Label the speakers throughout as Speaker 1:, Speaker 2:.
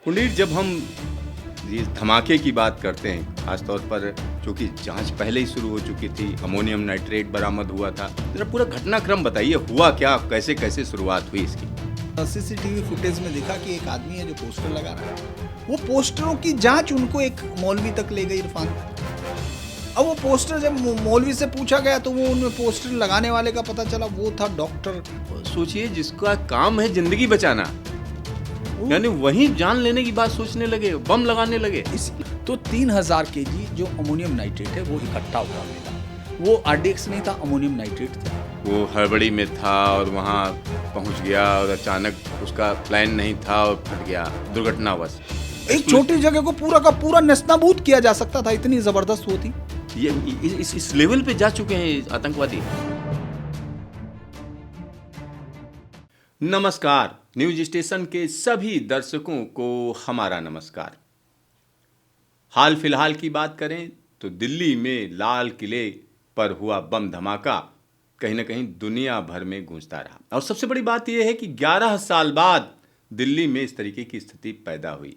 Speaker 1: पुनीत, जब हम ये धमाके की बात करते हैं, खासतौर पर चूँकि जांच पहले ही शुरू हो चुकी थी, अमोनियम नाइट्रेट बरामद हुआ था, जरा पूरा घटनाक्रम बताइए, हुआ क्या, कैसे कैसे शुरुआत हुई इसकी?
Speaker 2: सीसीटीवी फुटेज में दिखा कि एक आदमी है जो पोस्टर लगा रहा है। वो पोस्टरों की जांच उनको एक मौलवी तक ले गई, इरफान। अब वो पोस्टर जब मौलवी से पूछा गया तो वो उनमें पोस्टर लगाने वाले का पता चला वो था डॉक्टर।
Speaker 1: सोचिए, जिसका काम है जिंदगी बचाना, यानी वहीं जान लेने की बात सोचने लगे, बम लगाने लगे।
Speaker 2: तो 3000 केजी जो अमोनियम नाइट्रेट है वो इकट्ठा हुआ मिला। वो आरडीएक्स नहीं था, अमोनियम नाइट्रेट था।
Speaker 1: वो हड़बड़ी में था और वहाँ पहुँच गया और अचानक उसका प्लान नहीं था और फट गया दुर्घटनावश।
Speaker 2: एक छोटी जगह को पूरा का पूरा नेस्तनाबूद किया जा सकता था, इतनी जबरदस्त वो थी।
Speaker 1: ये इस लेवल पे जा चुके हैं आतंकवादी। नमस्कार, न्यूज स्टेशन के सभी दर्शकों को हमारा नमस्कार। हाल फिलहाल की बात करें तो दिल्ली में लाल किले पर हुआ बम धमाका कहीं ना कहीं दुनिया भर में गूंजता रहा। और सबसे बड़ी बात यह है कि 11 साल बाद दिल्ली में इस तरीके की स्थिति पैदा हुई।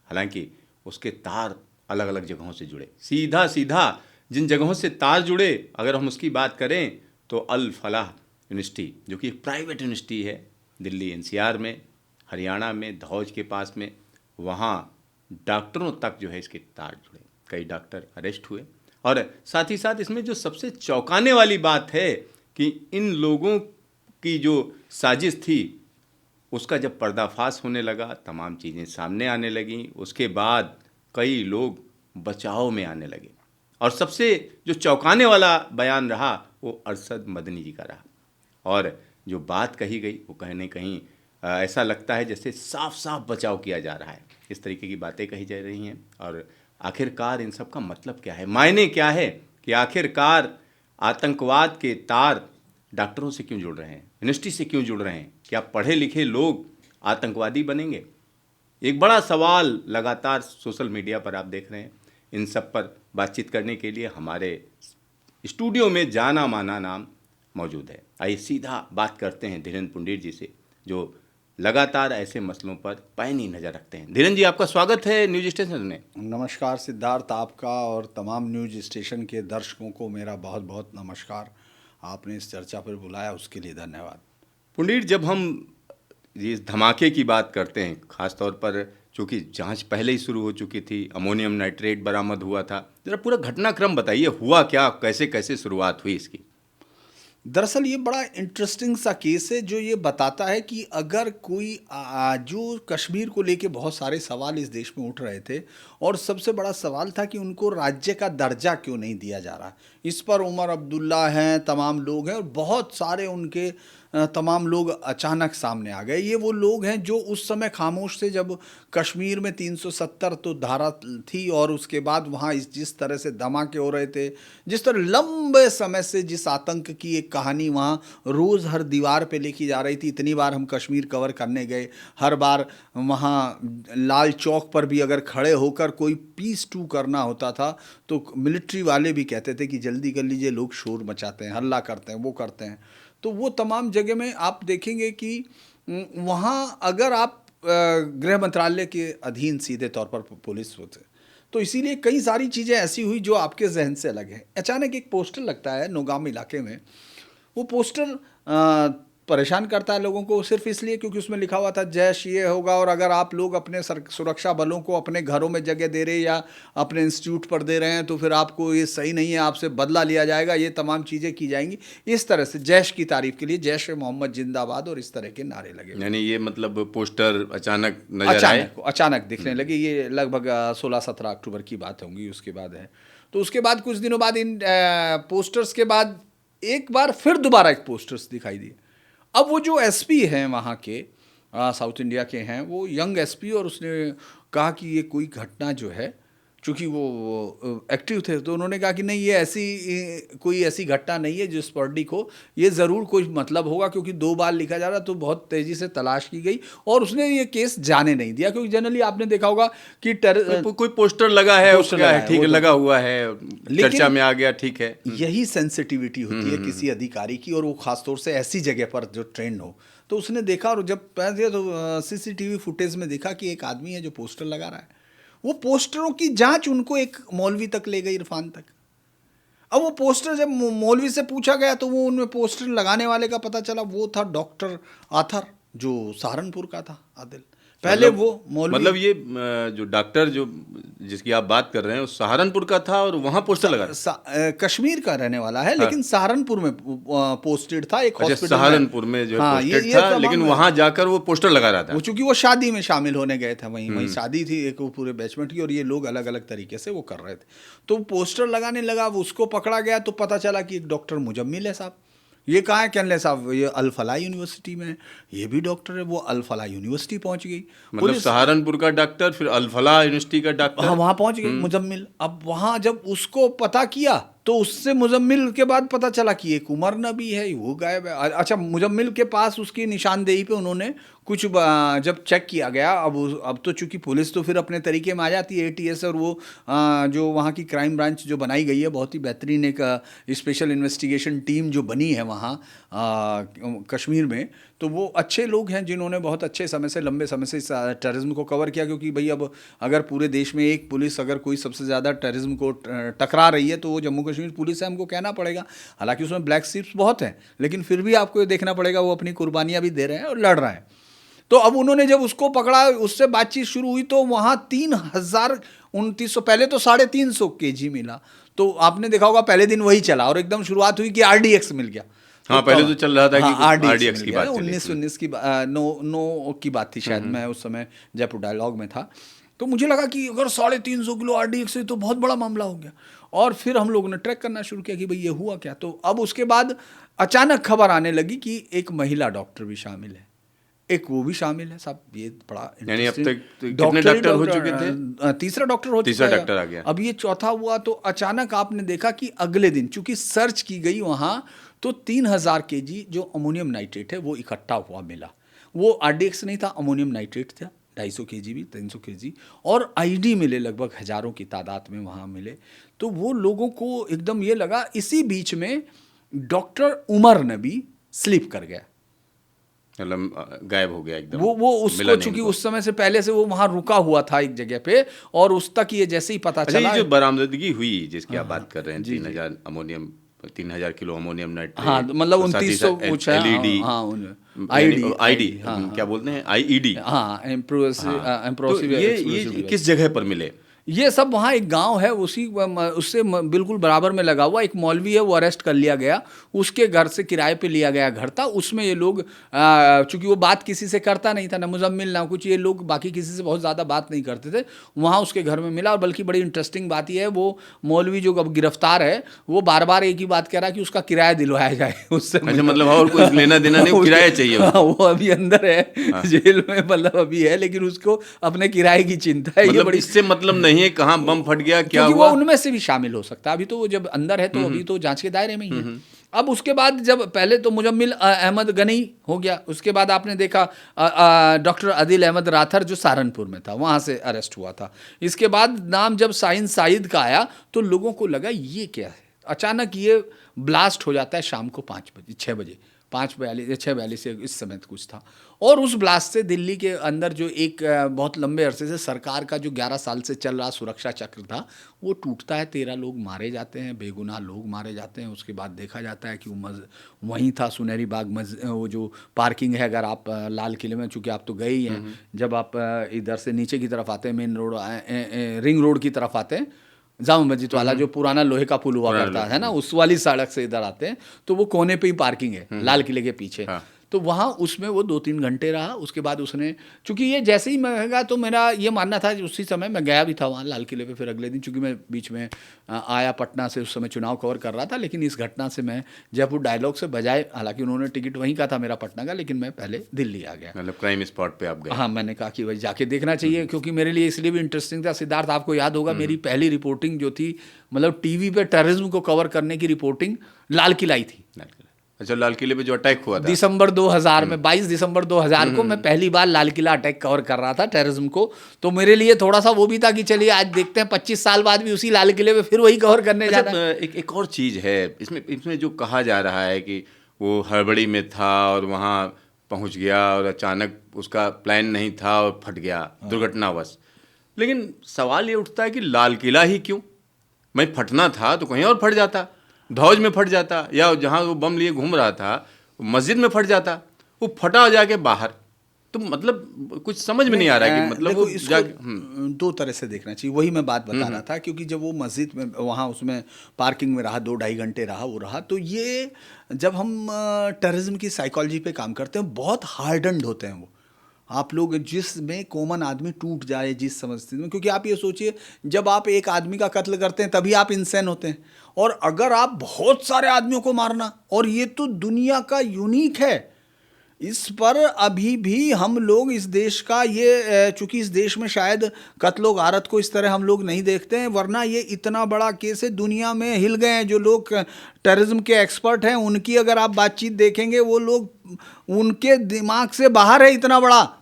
Speaker 1: हालांकि उसके तार अलग अलग जगहों से जुड़े, सीधा सीधा जिन जगहों से तार जुड़े, अगर हम उसकी बात करें तो अल फलाह यूनिवर्सिटी, जो कि एक प्राइवेट यूनिवर्सिटी है दिल्ली एनसीआर में, हरियाणा में धौज के पास में, वहाँ डॉक्टरों तक जो है इसके तार जुड़े, कई डॉक्टर अरेस्ट हुए। और साथ ही साथ इसमें जो सबसे चौंकाने वाली बात है कि इन लोगों की जो साजिश थी उसका जब पर्दाफाश होने लगा, तमाम चीज़ें सामने आने लगीं, उसके बाद कई लोग बचाव में आने लगे। और सबसे जो चौंकाने वाला बयान रहा वो अरशद मदनी जी का रहा। और जो बात कही गई वो कहीं ना कहीं ऐसा लगता है जैसे साफ साफ बचाव किया जा रहा है, इस तरीके की बातें कही जा रही हैं। और आखिरकार इन सब का मतलब क्या है, मायने क्या है, कि आखिरकार आतंकवाद के तार डॉक्टरों से क्यों जुड़ रहे हैं, यूनिवर्सिटी से क्यों जुड़ रहे हैं? क्या पढ़े लिखे लोग आतंकवादी बनेंगे? एक बड़ा सवाल लगातार सोशल मीडिया पर आप देख रहे हैं। इन सब पर बातचीत करने के लिए हमारे स्टूडियो में जाना माना नाम मौजूद है। आइए सीधा बात करते हैं धीरेन्द्र पुंडीर जी से, जो लगातार ऐसे मसलों पर पैनी नज़र रखते हैं। धीरेन्द्र जी, आपका स्वागत है न्यूज स्टेशन में।
Speaker 2: नमस्कार सिद्धार्थ, आपका और तमाम न्यूज स्टेशन के दर्शकों को मेरा बहुत बहुत नमस्कार। आपने इस चर्चा पर बुलाया उसके लिए धन्यवाद।
Speaker 1: पुंडीर, जब हम ये धमाके की बात करते हैं, खासतौर पर चूँकि जांच पहले ही शुरू हो चुकी थी, अमोनियम नाइट्रेट बरामद हुआ था, जरा पूरा घटनाक्रम बताइए, हुआ क्या, कैसे कैसे शुरुआत हुई इसकी?
Speaker 2: दरअसल ये बड़ा इंटरेस्टिंग सा केस है जो ये बताता है कि अगर कोई जो कश्मीर को लेके बहुत सारे सवाल इस देश में उठ रहे थे, और सबसे बड़ा सवाल था कि उनको राज्य का दर्जा क्यों नहीं दिया जा रहा। इस पर उमर अब्दुल्ला हैं, तमाम लोग हैं, और बहुत सारे उनके तमाम लोग अचानक सामने आ गए। ये वो लोग हैं जो उस समय खामोश थे जब कश्मीर में 370 तो धारा थी, और उसके बाद वहाँ जिस तरह से धमाके हो रहे थे, जिस तरह लंबे समय से जिस आतंक की एक कहानी वहाँ रोज़ हर दीवार पे लिखी जा रही थी। इतनी बार हम कश्मीर कवर करने गए, हर बार वहाँ लाल चौक पर भी अगर खड़े होकर कोई पीस टू करना होता था तो मिलिट्री वाले भी कहते थे कि जल्दी कर लीजिए, लोग शोर मचाते हैं, हल्ला करते हैं, वो करते हैं। तो वो तमाम जगह में आप देखेंगे कि वहाँ अगर आप गृह मंत्रालय के अधीन सीधे तौर पर पुलिस होते, तो इसीलिए कई सारी चीज़ें ऐसी हुई जो आपके जहन से अलग है। अचानक एक पोस्टर लगता है नौगाम इलाके में। वो पोस्टर परेशान करता है लोगों को सिर्फ इसलिए क्योंकि उसमें लिखा हुआ था जैश ये होगा, और अगर आप लोग अपने सुरक्षा बलों को अपने घरों में जगह दे रहे हैं या अपने इंस्टीट्यूट पर दे रहे हैं तो फिर आपको ये सही नहीं है, आपसे बदला लिया जाएगा, ये तमाम चीज़ें की जाएंगी। इस तरह से जैश की तारीफ के लिए जैश ए मोहम्मद जिंदाबाद और इस तरह के नारे लगे।
Speaker 1: यानी ये मतलब पोस्टर अचानक नजर आए,
Speaker 2: अचानक दिखने लगे। ये लगभग 16-17 अक्टूबर की बात होंगी, उसके बाद है। तो उसके बाद कुछ दिनों बाद इन पोस्टर्स के बाद एक बार फिर दोबारा एक पोस्टर्स दिखाई दिए। अब वो जो एसपी हैं वहाँ के, साउथ इंडिया के हैं, वो यंग एसपी, और उसने कहा कि ये कोई घटना जो है, चूँकि वो एक्टिव थे, तो उन्होंने कहा कि नहीं, ये कोई ऐसी घटना नहीं है जिस पार्टी को ये ज़रूर कोई मतलब होगा, क्योंकि 2 बार लिखा जा रहा। तो बहुत तेज़ी से तलाश की गई और उसने ये केस जाने नहीं दिया, क्योंकि जनरली आपने देखा होगा कि
Speaker 1: कोई पोस्टर लगा है, उसका ठीक है, लगा हुआ है, चर्चा में आ गया, ठीक है।
Speaker 2: यही सेंसिटिविटी होती है किसी अधिकारी की, और वो खासतौर से ऐसी जगह पर जो ट्रेंड हो। तो उसने देखा, और जब पहले तो सीसीटीवी फुटेज में देखा कि एक आदमी है जो पोस्टर लगा रहा है। वो पोस्टरों की जांच उनको एक मौलवी तक ले गई, इरफान तक। अब वो पोस्टर जब मौलवी से पूछा गया तो वो उनमें पोस्टर लगाने वाले का पता चला वो था डॉक्टर आथर, जो सहारनपुर का था, आदिल। पहले
Speaker 1: मतलब
Speaker 2: वो मौलवी,
Speaker 1: मतलब ये जो डॉक्टर जो जिसकी आप बात कर रहे हैं वो सहारनपुर का था और वहाँ पोस्टर लगा था।
Speaker 2: कश्मीर का रहने वाला है, लेकिन सहारनपुर में पोस्टेड था एक
Speaker 1: अच्छा,
Speaker 2: हॉस्पिटल
Speaker 1: सहारनपुर में जो है
Speaker 2: हाँ,
Speaker 1: पोस्टेड
Speaker 2: ये
Speaker 1: था,
Speaker 2: तमाम
Speaker 1: लेकिन वहाँ जाकर वो पोस्टर लगा रहा था।
Speaker 2: वो चूंकि वो शादी में शामिल होने गए थे, वहीं शादी थी एक, वो पूरे बैचमेंट की, और ये लोग अलग अलग तरीके से वो कर रहे थे। तो पोस्टर लगाने लगा, वो उसको पकड़ा गया तो पता चला कि एक डॉक्टर मुजम्मिल है साहब। ये कहाँ है? कहने साहब ये अल फलाह यूनिवर्सिटी में है, ये भी डॉक्टर है। वो अल फलाह यूनिवर्सिटी पहुंच गई
Speaker 1: मतलब सहारनपुर का डॉक्टर, फिर अल फलाह यूनिवर्सिटी का डॉक्टर,
Speaker 2: हाँ वहाँ पहुंच गई मुजम्मिल। अब वहाँ जब उसको पता किया तो उससे मुजम्मिल के बाद पता चला कि एक उमर नबी है, वो गायब है। अच्छा, मुजम्मिल के पास उसकी निशानदेही पे उन्होंने कुछ जब चेक किया गया, अब तो चूंकि पुलिस तो फिर अपने तरीके में आ जाती है, एटीएस, और वो जो वहाँ की क्राइम ब्रांच जो बनाई गई है, बहुत ही बेहतरीन एक स्पेशल इन्वेस्टिगेशन टीम जो बनी है वहाँ कश्मीर में, तो वो अच्छे लोग हैं जिन्होंने बहुत अच्छे समय से, लंबे समय से इस टेररिज्म को कवर किया। क्योंकि भाई अब अगर पूरे देश में एक पुलिस अगर कोई सबसे ज़्यादा टेररिज्म को टकरा रही है तो वो जम्मू कश्मीर पुलिस है, हमको कहना पड़ेगा। हालांकि उसमें ब्लैक शीप्स बहुत हैं, लेकिन फिर भी आपको ये देखना पड़ेगा वो अपनी कुर्बानियाँ भी दे रहे हैं और लड़ रहे हैं। तो अब उन्होंने जब उसको पकड़ा, उससे बातचीत शुरू हुई, तो वहाँ 3029, पहले तो 350 kg मिला। तो आपने देखा होगा पहले दिन वही चला, और एकदम शुरुआत हुई कि RDX मिल गया।
Speaker 1: हाँ, पहले तो चल रहा था कि
Speaker 2: RDX
Speaker 1: की बात
Speaker 2: 19 की 9 की बात थी शायद, मैं उस समय जयपुर डायलॉग में था। तो मुझे लगा कि अगर 350 किलो RDX है तो बहुत बड़ा मामला हो गया। और फिर हम लोगों ने ट्रैक करना शुरू किया कि भाई ये हुआ क्या। तो अब उसके बाद अचानक खबर आने लगी कि एक महिला डॉक्टर भी शामिल है, एक वो भी शामिल है साहब। ये बड़ा
Speaker 1: यानी अब तक कितने डॉक्टर हो चुके थे?
Speaker 2: तीसरा डॉक्टर हो चुका है,
Speaker 1: तीसरा डॉक्टर आ गया।
Speaker 2: अब ये चौथा हुआ। तो अचानक आपने देखा कि अगले दिन चूंकि सर्च की गई वहाँ, तो 3000 kg जो अमोनियम नाइट्रेट है वो इकट्ठा हुआ मिला। वो RDX नहीं था, अमोनियम नाइट्रेट था। 250 kg भी, 300 kg, और ID मिले लगभग हजारों की तादाद में वहाँ मिले। तो वो लोगों को एकदम ये लगा। इसी बीच में डॉक्टर उमर नबी स्लिप कर गया,
Speaker 1: मतलब गायब हो गया एकदम।
Speaker 2: वो उसको चूंकि उस समय से पहले से वो वहां रुका हुआ था एक जगह पे, और उस तक ये जैसे ही पता चला।
Speaker 1: ये जो बरामदगी हुई जिसकी आप बात कर रहे हैं, 3000 किलो अमोनियम नाइट्रेट,
Speaker 2: हाँ, मतलब 2900 कुछ है,
Speaker 1: LED, आईडी क्या बोलते हैं, IED,
Speaker 2: हाँ,
Speaker 1: तो ये किस जगह पर मिले?
Speaker 2: ये सब वहाँ एक गांव है, उससे बिल्कुल बराबर में लगा हुआ एक मौलवी है, वो अरेस्ट कर लिया गया। उसके घर से किराए पे लिया गया घर था। उसमें ये लोग चूंकि वो बात किसी से करता नहीं था, ना मुजम्मिल ना कुछ, ये लोग बाकी किसी से बहुत ज़्यादा बात नहीं करते थे। वहाँ उसके घर में मिला। और बल्कि बड़ी इंटरेस्टिंग बात यह है, वो मौलवी जो अब गिरफ्तार है, वो बार बार एक ही बात कह रहा है कि उसका किराया दिलवाया जाए उससे।
Speaker 1: अच्छा, मतलब और कोई लेना देना नहीं, किराया चाहिए।
Speaker 2: वो अभी अंदर है जेल में, मतलब अभी है, लेकिन उसको अपने किराए की चिंता है। ये बड़ी, इससे
Speaker 1: मतलब नहीं है कहाँ बम फट गया, क्या हुआ,
Speaker 2: वो उनमें से भी शामिल हो सकता है। अभी तो वो जब अंदर है तो अभी तो जांच के दायरे में ही है। अब उसके बाद जब पहले तो मुजम्मिल अहमद गनी हो गया, उसके बाद आपने देखा डॉक्टर आदिल अहमद राथर जो सहारनपुर में था, वहाँ से अरेस्ट हुआ था। इसके बाद नाम जब साइन साइद का आया तो लोगों को लगा ये क्या है। अचानक ये ब्लास्ट हो जाता है शाम को 5 बजे, 6 बजे, 6:42 इस समय कुछ था। और उस ब्लास्ट से दिल्ली के अंदर जो एक बहुत लंबे अरसे से सरकार का जो 11 साल से चल रहा सुरक्षा चक्र था, वो टूटता है। 13 लोग मारे जाते हैं, बेगुनाह लोग मारे जाते हैं। उसके बाद देखा जाता है कि वो वहीं था सुनहरी बाग वो जो पार्किंग है, अगर आप लाल किले में, चूँकि आप तो गए ही हैं, जब आप इधर से नीचे की तरफ आते हैं, मेन रोड रिंग रोड की तरफ आते हैं, जामा मस्जिद वाला जो पुराना लोहे का पुल हुआ करता है ना, उस वाली सड़क से इधर आते हैं, तो वो कोने पे ही पार्किंग है लाल किले के पीछे। तो वहाँ उसमें वो 2-3 घंटे रहा। उसके बाद उसने, चूंकि ये जैसे ही मैं गया तो मेरा ये मानना था, उसी समय मैं गया भी था वहाँ लाल किले पे। फिर अगले दिन चूंकि मैं बीच में आया पटना से, उस समय चुनाव कवर कर रहा था, लेकिन इस घटना से मैं जयपुर डायलॉग से बजाय, हालांकि उन्होंने टिकट वहीं का था मेरा पटना का, लेकिन मैं पहले दिल्ली आ गया।
Speaker 1: मतलब क्राइम स्पॉट पे आप गए?
Speaker 2: हाँ, मैंने कहा कि भाई जाके देखना चाहिए, क्योंकि मेरे लिए इसलिए भी इंटरेस्टिंग था। सिद्धार्थ, आपको याद होगा मेरी पहली रिपोर्टिंग जो थी, मतलब टीवी पे टेररिज्म को कवर करने की रिपोर्टिंग लाल किला ही थी।
Speaker 1: अच्छा, लाल किले पे जो अटैक हुआ था
Speaker 2: दिसंबर 2000 में, 22 दिसंबर 2000 को मैं पहली बार लाल किला अटैक कवर कर रहा था, टेररिज्म को। तो मेरे लिए थोड़ा सा वो भी था कि चलिए आज देखते हैं, 25 साल बाद भी उसी लाल किले पे फिर वही कवर करने जाना है।
Speaker 1: एक और चीज़ है इसमें जो कहा जा रहा है कि वो हड़बड़ी में था और वहाँ पहुंच गया और अचानक उसका प्लान नहीं था और फट गया दुर्घटनावश। लेकिन सवाल ये उठता है कि लाल किला ही क्यों? मैं फटना था तो कहीं और फट जाता, धौज में फट जाता, या जहाँ वो बम लिए घूम रहा था मस्जिद में फट जाता। वो फटा जाके बाहर, तो मतलब कुछ समझ में नहीं आ रहा है कि मतलब
Speaker 2: देखो
Speaker 1: वो
Speaker 2: इसको दो तरह से देखना चाहिए, वही मैं बात बता रहा था। क्योंकि जब वो मस्जिद में वहाँ उसमें पार्किंग में रहा, 2-2.5 घंटे रहा, वो रहा, तो ये जब हम टेररिज्म की साइकोलॉजी पे काम करते हैं बहुत हार्डन्ड होते हैं वो। आप लोग जिसमें कॉमन आदमी टूट जाए जिस समस्या में, क्योंकि आप ये सोचिए जब आप एक आदमी का कत्ल करते हैं तभी आप इंसान होते हैं, और अगर आप बहुत सारे आदमियों को मारना, और ये तो दुनिया का यूनिक है। इस पर अभी भी हम लोग इस देश का ये चूंकि इस देश में शायद कत्लो गारत को इस तरह हम लोग नहीं देखते हैं, वरना ये इतना बड़ा केस है, दुनिया में हिल गए हैं। जो लोग टेररिज्म के एक्सपर्ट हैं उनकी अगर आप बातचीत देखेंगे, वो लोग उनके दिमाग से बाहर है, इतना बड़ा,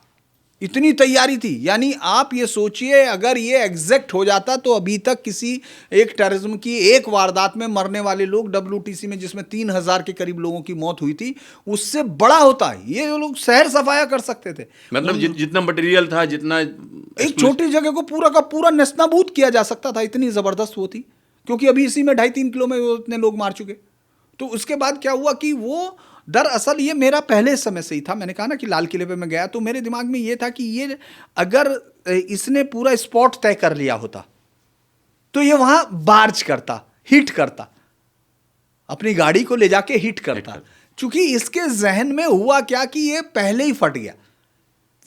Speaker 2: इतनी तैयारी थी। यानी आप ये सोचिए अगर ये एग्जैक्ट हो जाता तो अभी तक किसी एक टेररिज्म की एक वारदात में मरने वाले लोग WTC में जिसमें 3,000 के करीब लोगों की मौत हुई थी, उससे बड़ा होता है। ये लोग शहर सफाया कर सकते थे,
Speaker 1: मतलब जितना मटेरियल था, जितना
Speaker 2: एक छोटी जगह को पूरा का पूरा नेस्तनाबूद किया जा सकता था, इतनी जबरदस्त वो थी। क्योंकि अभी इसी में 2.5-3 किलो में वो इतने लोग मार चुके। तो उसके बाद क्या हुआ कि वो दरअसल ये मेरा पहले समय से ही था। मैंने कहा ना कि लाल किले पे मैं गया तो मेरे दिमाग में ये था कि ये अगर इसने पूरा स्पॉट तय कर लिया होता तो ये वहां बार्ज करता, हिट करता, अपनी गाड़ी को ले जाके हिट करता। चूंकि इसके जहन में हुआ क्या कि ये पहले ही फट गया।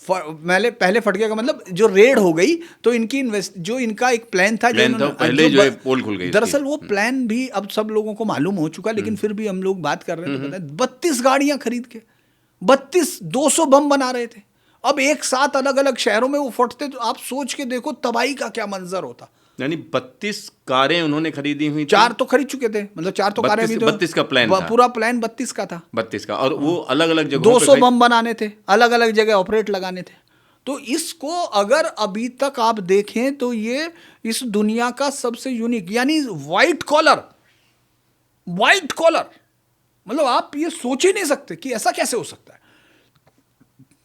Speaker 2: पहले फट गया का मतलब जो रेड हो गई तो इनकी जो इनका एक प्लान था,
Speaker 1: पहले जो है पोल खुल गई।
Speaker 2: दरअसल वो प्लान भी अब सब लोगों को मालूम हो चुका, लेकिन फिर भी हम लोग बात कर रहे हैं तो पता है 32 गाड़ियां खरीद के 200 बम बना रहे थे। अब एक साथ अलग अलग शहरों में वो फटते तो आप सोच के देखो तबाही का क्या मंजर होता।
Speaker 1: यानी 32 कारें उन्होंने खरीदी हुई,
Speaker 2: 4 तो खरीद चुके थे, मतलब 4 तो कारें भी,
Speaker 1: 32 का प्लान था,
Speaker 2: पूरा प्लान 32 का था।
Speaker 1: 32 का, और वो अलग अलग जगहों
Speaker 2: 200 बम बनाने थे, अलग अलग जगह ऑपरेट लगाने थे। तो इसको अगर अभी तक आप देखें तो ये इस दुनिया का सबसे यूनिक, यानी व्हाइट कॉलर, मतलब आप ये सोच ही नहीं सकते कि ऐसा कैसे हो सकता है।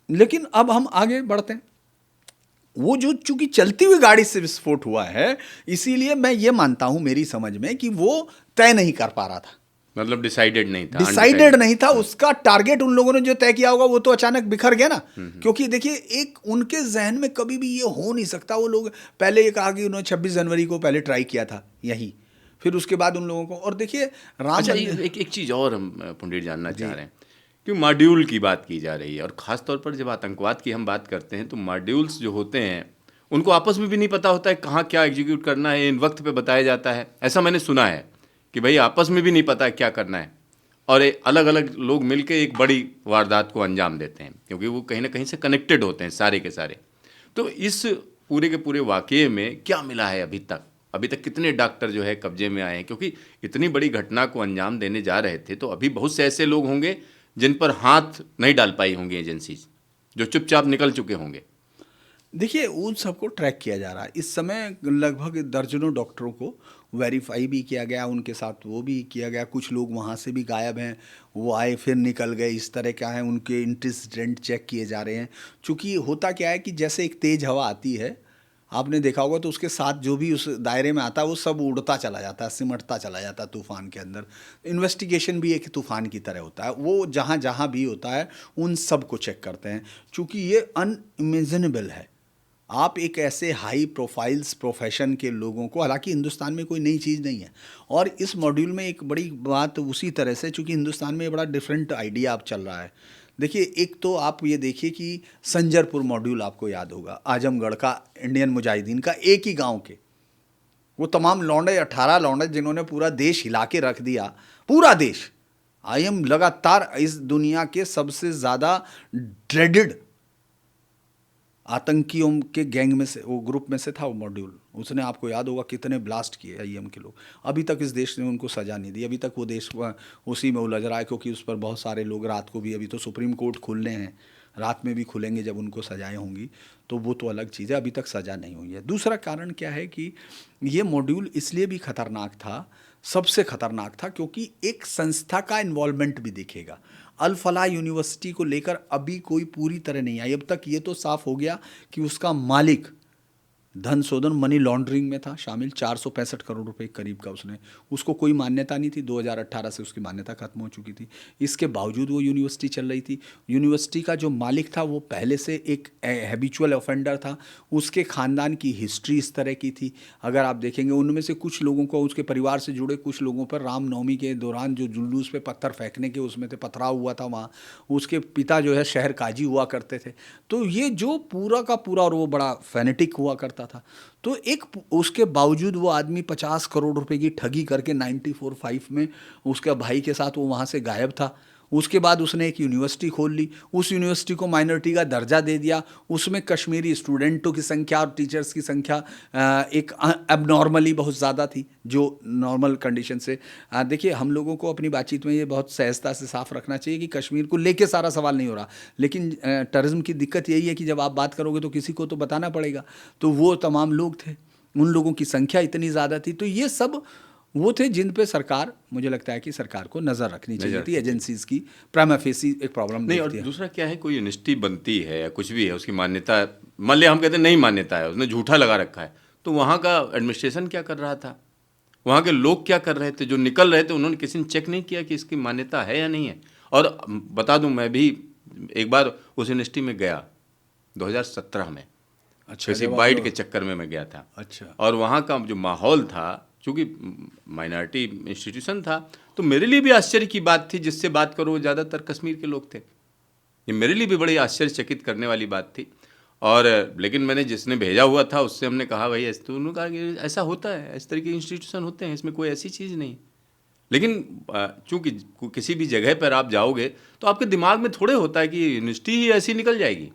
Speaker 2: लेकिन अब हम आगे बढ़ते हैं। वो जो चूंकि चलती हुई गाड़ी से विस्फोट हुआ है, इसीलिए मैं ये मानता हूं मेरी समझ में कि वो तय नहीं कर पा रहा था,
Speaker 1: मतलब डिसाइडेड
Speaker 2: नहीं था। उसका टारगेट उन लोगों ने जो तय किया होगा वो तो अचानक बिखर गया ना। क्योंकि देखिए एक उनके जहन में कभी भी ये हो नहीं सकता। वो लोग पहले ये कहा कि उन्होंने 26 जनवरी को पहले ट्राई किया था यही, फिर उसके बाद उन लोगों को, और देखिए
Speaker 1: अच्छा, एक चीज़ और हम पंडित जानना चाह रहे हैं कि मॉड्यूल की बात की जा रही है, और ख़ास तौर पर जब आतंकवाद की हम बात करते हैं तो मॉड्यूल्स जो होते हैं उनको आपस में भी नहीं पता होता है कहाँ क्या एग्जीक्यूट करना है, इन वक्त पे बताया जाता है। ऐसा मैंने सुना है कि भाई आपस में भी नहीं पता क्या करना है, और अलग अलग लोग मिलकर एक बड़ी वारदात को अंजाम देते हैं, क्योंकि वो कहीं ना कहीं से कनेक्टेड होते हैं सारे के सारे। तो इस पूरे के पूरे वाक़ये में क्या मिला है अभी तक कितने डॉक्टर जो है कब्जे में आए हैं? क्योंकि इतनी बड़ी घटना को अंजाम देने जा रहे थे, तो अभी बहुत से ऐसे लोग होंगे जिन पर हाथ नहीं डाल पाई होंगी एजेंसीज, जो चुपचाप निकल चुके होंगे।
Speaker 2: देखिए उन सबको ट्रैक किया जा रहा है इस समय। लगभग दर्जनों डॉक्टरों को वेरीफाई भी किया गया, उनके साथ वो भी किया गया। कुछ लोग वहाँ से भी गायब हैं, वो आए फिर निकल गए, इस तरह क्या है, उनके इंटरेस्टेंट चेक किए जा रहे हैं। चूँकि होता क्या है कि जैसे एक तेज़ हवा आती है, आपने देखा होगा, तो उसके साथ जो भी उस दायरे में आता है वो सब उड़ता चला जाता है, सिमटता चला जाता है तूफ़ान के अंदर। इन्वेस्टिगेशन भी एक तूफ़ान की तरह होता है, वो जहाँ जहाँ भी होता है उन सब को चेक करते हैं। चूँकि ये अनइमेजिनेबल है, आप एक ऐसे हाई प्रोफाइल्स प्रोफेशन के लोगों को, हालांकि हिंदुस्तान में कोई नई चीज़ नहीं है, और इस मॉड्यूल में एक बड़ी बात उसी तरह से, चूँकि हिंदुस्तान में ये बड़ा डिफरेंट आइडिया अब चल रहा है। देखिए एक तो आप ये देखिए कि संजरपुर मॉड्यूल आपको याद होगा, आजमगढ़ का इंडियन मुजाहिदीन का एक ही गांव के वो तमाम लौंडे, 18 लौंडे जिन्होंने पूरा देश हिला के रख दिया, पूरा देश। आई एम लगातार इस दुनिया के सबसे ज़्यादा ड्रेडेड आतंकियों के गैंग में से, वो ग्रुप में से था वो मॉड्यूल। उसने, आपको याद होगा, कितने ब्लास्ट किए आईएम के लोग। अभी तक इस देश ने उनको सज़ा नहीं दी, अभी तक वो देश उसी में उलझ रहा है, क्योंकि उस पर बहुत सारे लोग रात को भी, अभी तो सुप्रीम कोर्ट खुलने हैं, रात में भी खुलेंगे जब उनको सजाएं होंगी, तो वो तो अलग चीज़ है, अभी तक सज़ा नहीं हुई है। दूसरा कारण क्या है कि ये मॉड्यूल इसलिए भी खतरनाक था, सबसे खतरनाक था, क्योंकि एक संस्था का इन्वॉल्वमेंट भी दिखेगा। अल फलाह यूनिवर्सिटी को लेकर अभी कोई पूरी तरह नहीं आई। अब तक ये तो साफ हो गया कि उसका मालिक धन शोधन मनी लॉन्ड्रिंग में था शामिल, 465 करोड़ रुपए करीब का उसने, उसको कोई मान्यता नहीं थी, 2018 से उसकी मान्यता खत्म हो चुकी थी। इसके बावजूद वो यूनिवर्सिटी चल रही थी। यूनिवर्सिटी का जो मालिक था वो पहले से एक हैबिचुअल ऑफेंडर था, उसके ख़ानदान की हिस्ट्री इस तरह की थी। अगर आप देखेंगे उनमें से कुछ लोगों को, उसके परिवार से जुड़े कुछ लोगों पर रामनवमी के दौरान जो जुलूस पे पत्थर फेंकने के उसमें से पथराव हुआ था वहाँ, उसके पिता जो है शहर काजी हुआ करते थे। तो ये जो पूरा का पूरा, और वो बड़ा फैनेटिक हुआ करता था। तो एक उसके बावजूद वो आदमी 50 करोड़ रुपए की ठगी करके 94-5 में उसके भाई के साथ वो वहाँ से गायब था। उसके बाद उसने एक यूनिवर्सिटी खोल ली, उस यूनिवर्सिटी को माइनॉरिटी का दर्जा दे दिया, उसमें कश्मीरी स्टूडेंटों की संख्या और टीचर्स की संख्या एक एबनॉर्मली बहुत ज़्यादा थी जो नॉर्मल कंडीशन से। देखिए, हम लोगों को अपनी बातचीत में ये बहुत सहजता से साफ रखना चाहिए कि कश्मीर को लेके सारा सवाल नहीं हो रहा, लेकिन टेररिज्म की दिक्कत यही है कि जब आप बात करोगे तो किसी को तो बताना पड़ेगा। तो वो तमाम लोग थे, उन लोगों की संख्या इतनी ज़्यादा थी, तो ये सब वो थे जिन पे सरकार, मुझे लगता है कि सरकार को नज़र रखनी चाहिए थी, एजेंसीज की प्राइमा फेसी एक प्रॉब्लम
Speaker 1: नहीं, और
Speaker 2: देखती है।
Speaker 1: दूसरा क्या है, कोई यूनिवर्सिटी बनती है या कुछ भी है, उसकी मान्यता, मान लिया हम कहते हैं नहीं मान्यता है, उसने झूठा लगा रखा है, तो वहाँ का एडमिनिस्ट्रेशन क्या कर रहा था, वहाँ के लोग क्या कर रहे थे, जो निकल रहे थे, उन्होंने किसी ने चेक नहीं किया कि इसकी मान्यता है या नहीं है। और बता दूं, मैं भी एक बार उस यूनिवर्सिटी में गया 2017 में।
Speaker 2: अच्छा,
Speaker 1: किसी
Speaker 2: जब आप
Speaker 1: बाइट
Speaker 2: लोग-
Speaker 1: के चक्कर में मैं गया था।
Speaker 2: अच्छा,
Speaker 1: और वहाँ का जो माहौल था, चूँकि माइनॉरिटी इंस्टीट्यूशन था, तो मेरे लिए भी आश्चर्य की बात थी, जिससे बात करो ज़्यादातर कश्मीर के लोग थे। ये मेरे लिए भी बड़ी आश्चर्यचकित करने वाली बात थी। और लेकिन मैंने जिसने भेजा हुआ था उससे हमने कहा, भाई ऐसे, तो उन्होंने कहा कि ऐसा होता है, इस तरह के इंस्टीट्यूशन होते हैं, इसमें कोई ऐसी चीज़ नहीं। लेकिन चूँकि किसी भी जगह पर आप जाओगे तो आपके दिमाग में थोड़े होता है कि यूनिवर्सिटी ही ऐसी निकल जाएगी।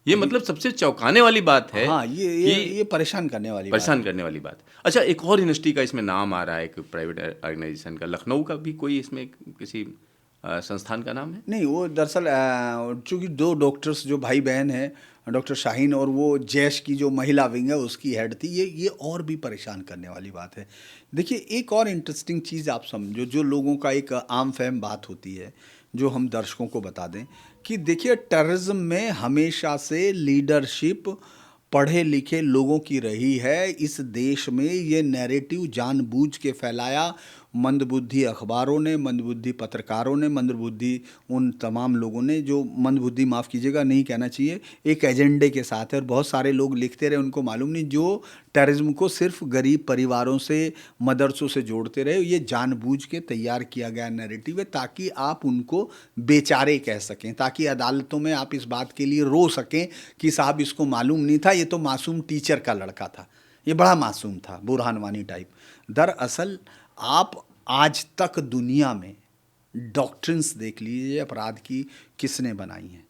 Speaker 1: ये मतलब सबसे चौंकाने वाली बात है
Speaker 2: हाँ,
Speaker 1: कि
Speaker 2: ये परेशान करने वाली बात
Speaker 1: परेशान
Speaker 2: है।
Speaker 1: करने वाली बात। अच्छा, एक और यूनिवर्सिटी का इसमें नाम आ रहा है, एक प्राइवेट ऑर्गेनाइजेशन का, लखनऊ का भी कोई इसमें किसी संस्थान का नाम है।
Speaker 2: नहीं, वो दरअसल चूंकि दो डॉक्टर्स जो भाई बहन हैं, डॉक्टर शाहीन और वो जैश की जो महिला विंग है उसकी हेड थी, ये और भी परेशान करने वाली बात है। देखिए, एक और इंटरेस्टिंग चीज़ आप समझो, जो लोगों का एक आम फहम बात होती है, जो हम दर्शकों को बता दें कि देखिए, टेररिज्म में हमेशा से लीडरशिप पढ़े लिखे लोगों की रही है। इस देश में ये नैरेटिव जानबूझ के फैलाया मंदबुद्धि अखबारों ने, मंदबुद्धि पत्रकारों ने, मंदबुद्धि उन तमाम लोगों ने जो मंदबुद्धि, माफ़ कीजिएगा, नहीं कहना चाहिए, एक एजेंडे के साथ है। और बहुत सारे लोग लिखते रहे, उनको मालूम नहीं, जो टेररिज्म को सिर्फ गरीब परिवारों से, मदरसों से जोड़ते रहे। ये जानबूझ के तैयार किया गया नैरेटिव है ताकि आप उनको बेचारे कह सकें, ताकि अदालतों में आप इस बात के लिए रो सकें कि साहब इसको मालूम नहीं था, ये तो मासूम टीचर का लड़का था, ये बड़ा मासूम था, बुरहान वानी टाइप। दरअसल आप आज तक दुनिया में डॉक्ट्रिन्स देख लीजिए अपराध की, किसने बनाई हैं,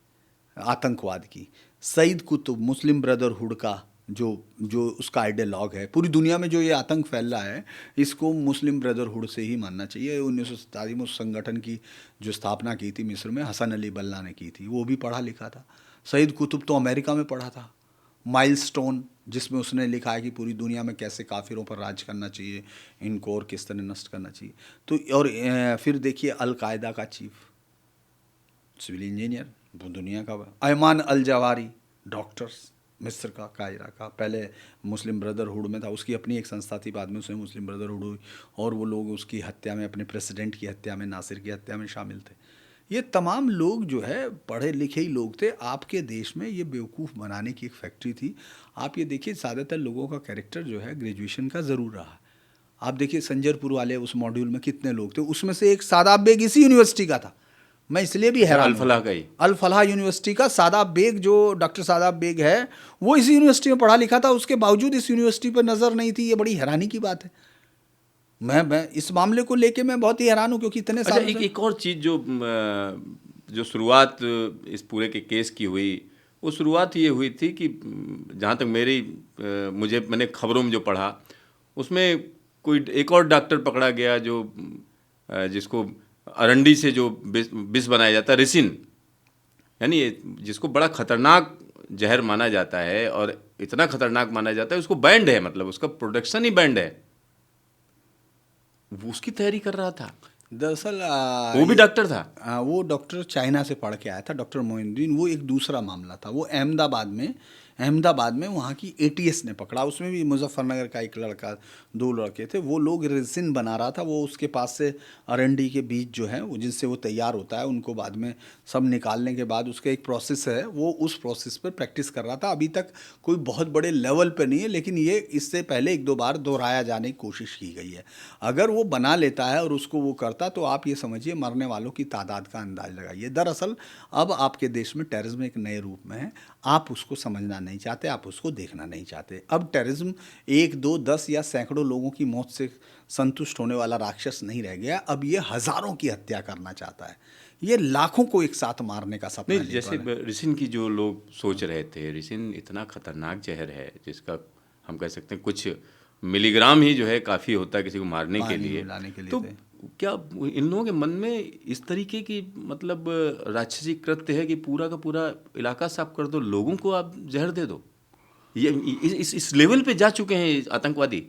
Speaker 2: आतंकवाद की। सईद कुतुब, मुस्लिम ब्रदरहुड का जो जो उसका आइडियलॉग है, पूरी दुनिया में जो ये आतंक फैल रहा है, इसको मुस्लिम ब्रदरहुड से ही मानना चाहिए। 1947 में उस संगठन की जो स्थापना की थी मिस्र में, हसन अली बल्ला ने की थी, वो भी पढ़ा लिखा था। सईद कुतुब तो अमेरिका में पढ़ा था। माइलस्टोन, जिसमें उसने लिखा है कि पूरी दुनिया में कैसे काफिरों पर राज करना चाहिए, इनको और किस तरह नष्ट करना चाहिए। तो और फिर देखिए, अल-कायदा का चीफ, सिविल इंजीनियर, वो दुनिया का। अयमान अल जवारी, डॉक्टर्स, मिस्र का, कायरा का, पहले मुस्लिम ब्रदरहुड में था, उसकी अपनी एक संस्था थी, बाद में उसमें मुस्लिम ब्रदरहुड हुई, और वो लोग उसकी हत्या में, अपने प्रेसिडेंट की हत्या में, नासिर की हत्या में शामिल थे। ये तमाम लोग जो है पढ़े लिखे ही लोग थे। आपके देश में ये बेवकूफ़ बनाने की एक फैक्ट्री थी। आप ये देखिए, ज़्यादातर लोगों का कैरेक्टर जो है ग्रेजुएशन का ज़रूर रहा। आप देखिए, संजरपुर वाले उस मॉड्यूल में कितने लोग थे, उसमें से एक सादाब बेग इसी यूनिवर्सिटी का था। मैं इसलिए भी हैरान
Speaker 1: अल
Speaker 2: हूँ।
Speaker 1: फलाह का ही।
Speaker 2: अल फलाह यूनिवर्सिटी का सादाब बेग, जो डॉक्टर सादाब बेग है, वो इसी यूनिवर्सिटी में पढ़ा लिखा था, उसके बावजूद इस यूनिवर्सिटी पर नज़र नहीं थी। ये बड़ी हैरानी की बात है। मैं इस मामले को लेके मैं बहुत ही हैरान हूँ, क्योंकि इतने
Speaker 1: अच्छा,
Speaker 2: सालों से
Speaker 1: एक और चीज़ जो शुरुआत इस पूरे के केस की हुई, वो शुरुआत ये हुई थी कि जहाँ तक मैंने खबरों में जो पढ़ा, उसमें कोई एक और डॉक्टर पकड़ा गया जो जिसको अरंडी से जो विष बनाया जाता है, रिसिन, यानी जिसको बड़ा खतरनाक जहर माना जाता है, और इतना खतरनाक माना जाता है, उसको बैंड है, मतलब उसका प्रोडक्शन ही बैंड है, वो उसकी तैयारी कर रहा था।
Speaker 2: दरअसल
Speaker 1: वो भी डॉक्टर था।
Speaker 2: वो डॉक्टर चाइना से पढ़ के आया था, डॉक्टर मोइनुद्दीन। वो एक दूसरा मामला था। वो अहमदाबाद में वहाँ की एटीएस ने पकड़ा। उसमें भी मुजफ्फरनगर का एक लड़का, दो लड़के थे। वो लोग रेजिन बना रहा था। वो उसके पास से अरंडी के बीज जो हैं वो, जिनसे वो तैयार होता है, उनको बाद में सब निकालने के बाद उसका एक प्रोसेस है, वो उस प्रोसेस पर प्रैक्टिस कर रहा था। अभी तक कोई बहुत बड़े लेवल पे नहीं है, लेकिन ये इससे पहले एक दो बार दोहराया जाने की कोशिश की गई है। अगर वो बना लेता है और उसको वो करता, तो आप ये समझिए मरने वालों की तादाद का अंदाज लगाइए। दरअसल अब आपके देश में टेररिज्म एक नए रूप में है। आप उसको समझना नहीं चाहते, आप उसको देखना नहीं चाहते। अब टेररिज्म एक दो 10 या सैकड़ों लोगों की मौत से संतुष्ट होने वाला राक्षस नहीं रह गया। अब ये हजारों की हत्या करना चाहता है। ये लाखों को एक साथ मारने का सपना
Speaker 1: नहीं,
Speaker 2: लिए
Speaker 1: जैसे
Speaker 2: हुआ है।
Speaker 1: रिसिन की जो लोग सोच रहे थे, रिसिन इतना खतरनाक जहर है जिसका हम कह सकते हैं कुछ मिलीग्राम ही जो है काफ़ी होता है किसी को मारने के
Speaker 2: पानी में
Speaker 1: लिए।
Speaker 2: मिलाने के लिए
Speaker 1: तो
Speaker 2: थे।
Speaker 1: क्या इन लोगों के मन में इस तरीके की मतलब राक्षसी कृत्य है कि पूरा का पूरा इलाका साफ कर दो, लोगों को आप जहर दे दो? ये इस लेवल पे जा चुके हैं आतंकवादी।